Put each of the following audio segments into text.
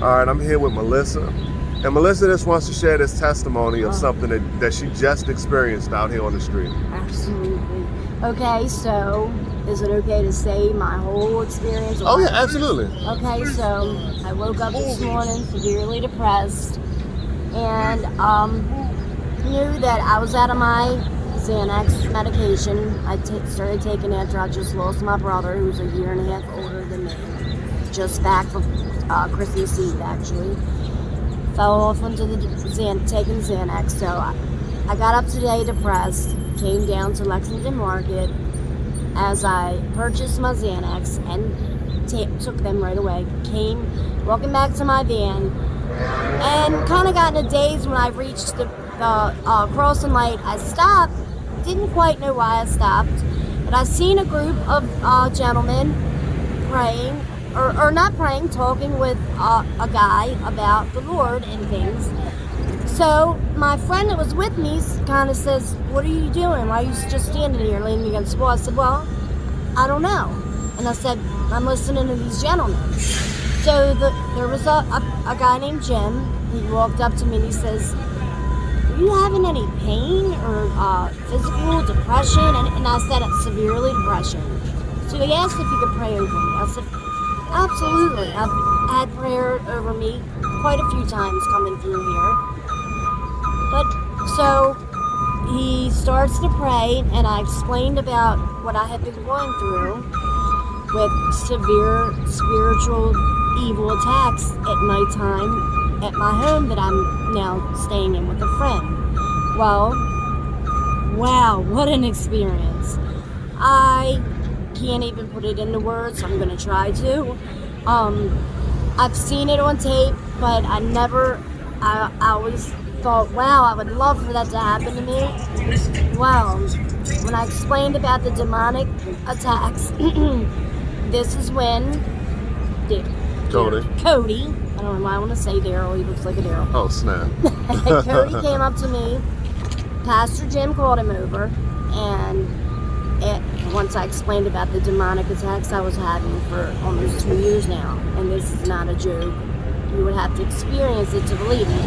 All right, I'm here with Melissa. And Melissa just wants to share this testimony of something that she just experienced out here on the street. Absolutely. Okay, so is it okay to say my whole experience? Oh, yeah, absolutely. Okay, so I woke up this morning severely depressed and knew that I was out of my Xanax medication. I started taking after I just lost my brother, who was a year and a half older than me. Just back from Christmas Eve, actually. Fell off into the taking Xanax. So I got up today depressed, came down to Lexington Market as I purchased my Xanax and took them right away. Came walking back to my van and kind of got in a daze when I reached the crossing light. I stopped, didn't quite know why I stopped, but I seen a group of gentlemen praying. Or not praying, talking with a guy about the Lord and things. So my friend that was with me kind of says, "What are you doing? Why are you just standing here leaning against the wall?" I said, "Well, I don't know." And I said, "I'm listening to these gentlemen." So there was a guy named Jim. He walked up to me and he says, "Are you having any pain or physical depression?" And I said, "Severely depression." So he asked if he could pray over me. I said, "Absolutely. I've had prayer over me quite a few times coming through here." But so he starts to pray, and I explained about what I had been going through with severe spiritual evil attacks at nighttime at my home that I'm now staying in with a friend. Well, wow, what an experience. I can't even put it into words. I'm gonna try to. I've seen it on tape, but I always thought, wow, I would love for that to happen to me. Well, when I explained about the demonic attacks, this is when Cody, I don't know why I want to say Daryl, he looks like a Daryl. Oh, snap. Cody came up to me, Pastor Jim called him over, and once I explained about the demonic attacks I was having for almost 2 years now, and this is not a joke, you would have to experience it to believe me.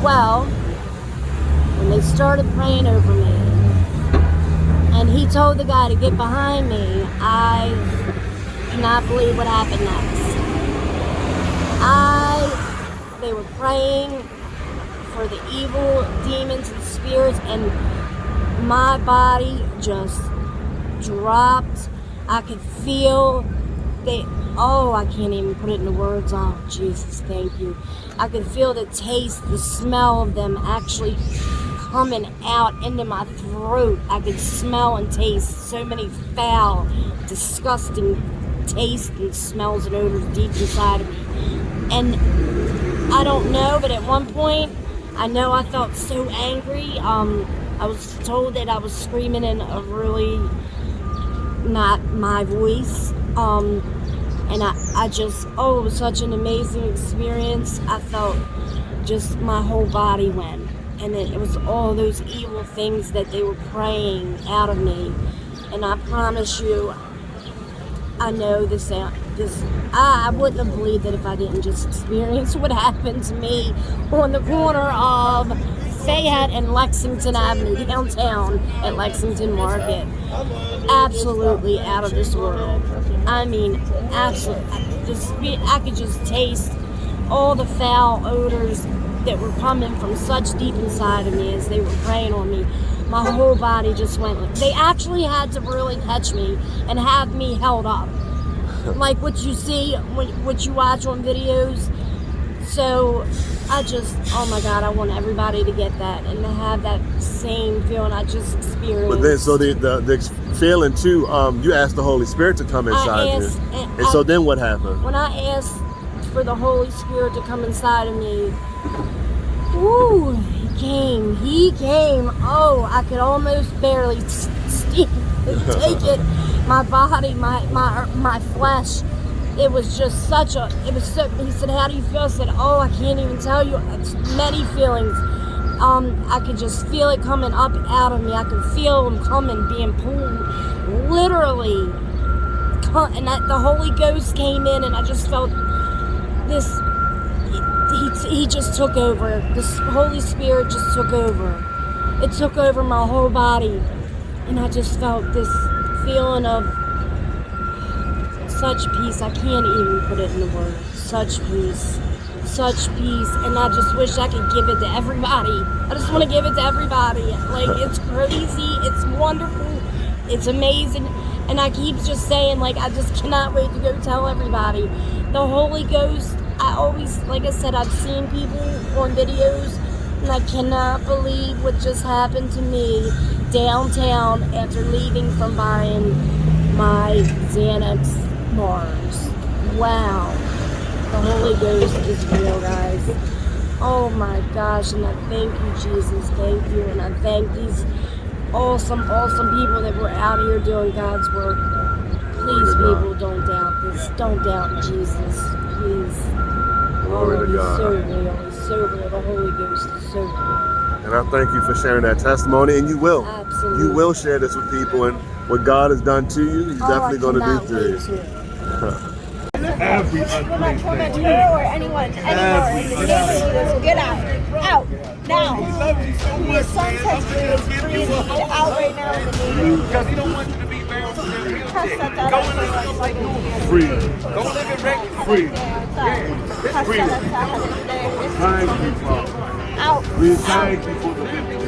Well, when they started praying over me, and he told the guy to get behind me, I cannot believe what happened next. They were praying for the evil demons and spirits, and my body just dropped. I could feel I can't even put it into words. Oh, Jesus, thank you. I could feel the taste, the smell of them actually coming out into my throat. I could smell and taste so many foul, disgusting tastes and smells and odors deep inside of me. And I don't know, but at one point, I know I felt so angry. I was told that I was screaming in a really not my voice. And I just, it was such an amazing experience. I felt just my whole body went. And it was all those evil things that they were praying out of me. And I promise you, I know I wouldn't have believed it if I didn't just experience what happened to me on the corner of Fayette and Lexington Avenue, downtown at Lexington Market. Absolutely out of this world. I mean, absolutely. I could just taste all the foul odors that were coming from such deep inside of me as they were praying on me. My whole body just went. They actually had to really catch me and have me held up, like what you see, what you watch on videos. So oh my God, I want everybody to get that and to have that same feeling I just experienced. But then, so the feeling too, you asked the Holy Spirit to come inside you. And so then what happened? When I asked for the Holy Spirit to come inside of me, woo, he came. Oh, I could almost barely take it. My body, my flesh. It was just he said, "How do you feel?" I said, "Oh, I can't even tell you. It's many feelings. I could just feel it coming up out of me. I could feel them coming, being pulled, literally. And the Holy Ghost came in, and I just felt this he just took over. The Holy Spirit just took over. It took over my whole body. And I just felt this feeling of such peace. I can't even put it in the words. Such peace. Such peace. And I just wish I could give it to everybody. I just want to give it to everybody. Like, it's crazy. It's wonderful. It's amazing. And I keep just saying, like, I just cannot wait to go tell everybody. The Holy Ghost, I always, like I said, I've seen people on videos, and I cannot believe what just happened to me downtown after leaving from buying my Xanax bars. Wow. The Holy Ghost is real, guys. Oh my gosh, and I thank you, Jesus. Thank you. And I thank these awesome people that were out here doing God's work. Please, people, don't doubt this. Don't doubt Jesus. Please. Glory to God. So real. He's so real. The Holy Ghost is so real. And I thank you for sharing that testimony, and you will. Absolutely. You will share this with people, and what God has done to you, He's definitely going to do through you. Every unclean thing. Or anyone anymore in the name of Jesus, get out. Out. Now. Your son says free and out right now in the name of Jesus. Because he don't want you to be bound to him. Go Free. Go live it right. Free. Free. Thank you, Father. Out. We thank you for the victory.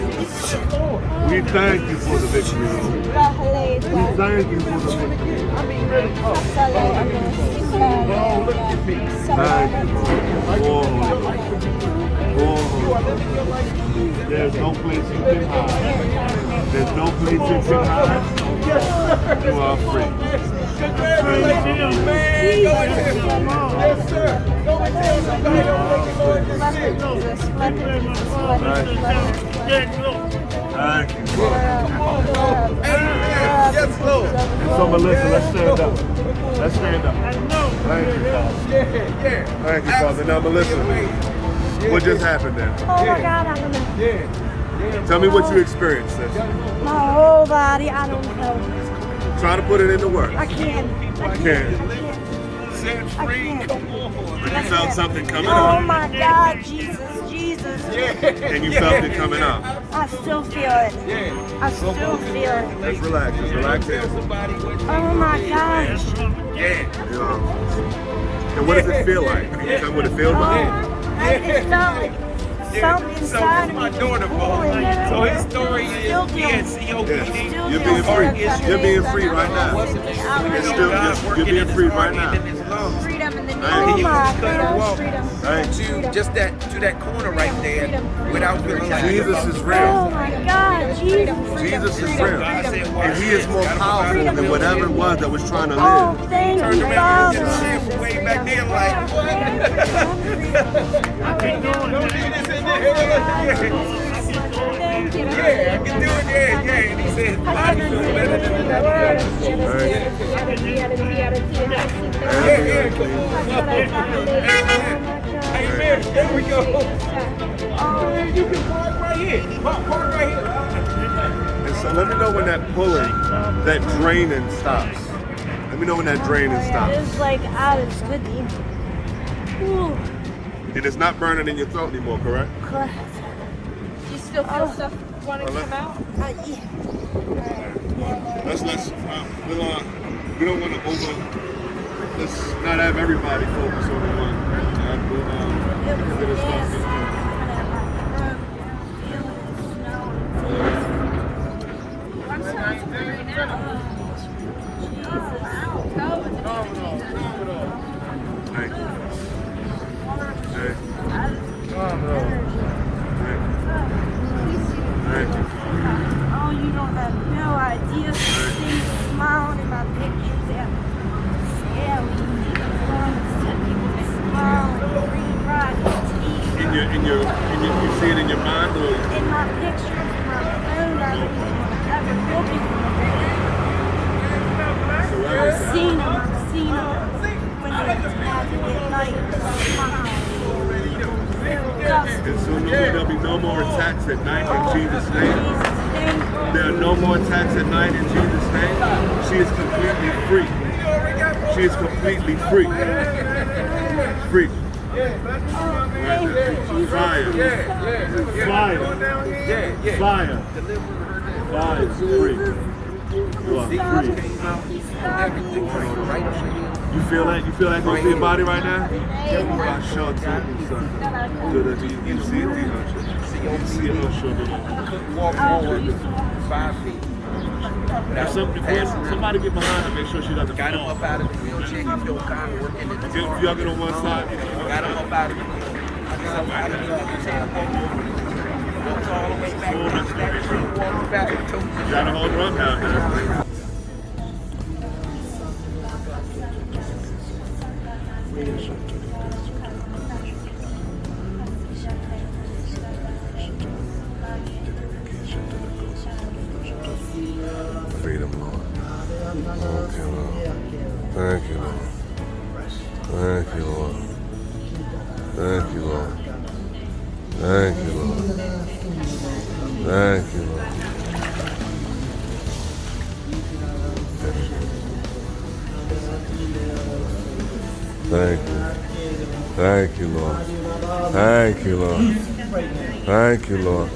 We thank you for the victory. We thank you for the victory. Thank you. Oh. There's no place you can hide. There's no place you can hide. You are free. Congratulations, man. Go and tell somebody. Yes, sir. Go and tell somebody. Don't make it go into shit. Thank you, Father. Yes, Lord. So, Melissa, let's stand up. Let's stand up. Thank you, Father. Yeah. Thank you, Father. Now, Melissa, what just happened there? Oh my God, I don't know. Yeah. Tell me what you experienced, sis. My whole body, I don't know. Try to put it into words. I can't. I can't. Set free. Come on. But you felt something coming Oh up, my God, Jesus. and you felt it coming up. I still feel it. I still feel it. Let's relax. Just relax here. Oh my gosh. Yeah. You know. And what does it feel like? Can you tell me what it feels like? It felt like something So inside this of my me. daughter, Bo. So his story is he had COPD. Yeah. You're being free. You're being free right now. It's still, you're being free right now. Freedom in the name And of he my couldn't walk Thank you. to just that corner right there without feeling like Jesus is Oh real. my God, Jesus. Jesus is real. And He is more powerful than whatever it was that was trying to Oh, live. thank turned you, around and Father. just from way back there like what? Don't leave this in there. Thank you. Yeah, I can do it. Yeah. And he said, I feel better than that. Amen. There we go. You can park right here. Park right here. And so let me know when that pulling, that draining stops. Let me know when that draining stops. It's like out of goodie. Ooh. And it's not burning in your throat anymore, correct? Correct. You still feel stuff wanting to come out? Yeah. We don't want to let's not have everybody focus on the one. It was nasty. Thank you. Hey. Thank you. Oh, you don't have no idea. Things smiling in my pictures. They're scary. You see it in your mind, or In my pictures, in my phone, I've been looking. I've seen them. When they're attacking at night. and soon there'll be no more attacks at night in Jesus' name. There are no more attacks at night in Jesus' name. She is completely free. She is completely free. Free. Fire. Fire. Fire. Fire. Free. You are free. You feel that? You feel that goes through your body right now? You got short too. You see it? You see it on shoulder. Walk forward 5 feet. If somebody get behind her, make sure she doesn't Got him fall. up out of the wheelchair. You feel God working in the If y'all get on one side, Got him up out of the wheelchair. Out of the wheelchair. Goes all the way back. Walks back. you gotta hold her up down there. Freedom, Lord. Thank you, Lord. Thank you, Lord. Thank you, Lord. Thank you, Lord. Thank you, Lord. Thank you. Thank you, Lord. Thank you, Lord. Thank you, Lord.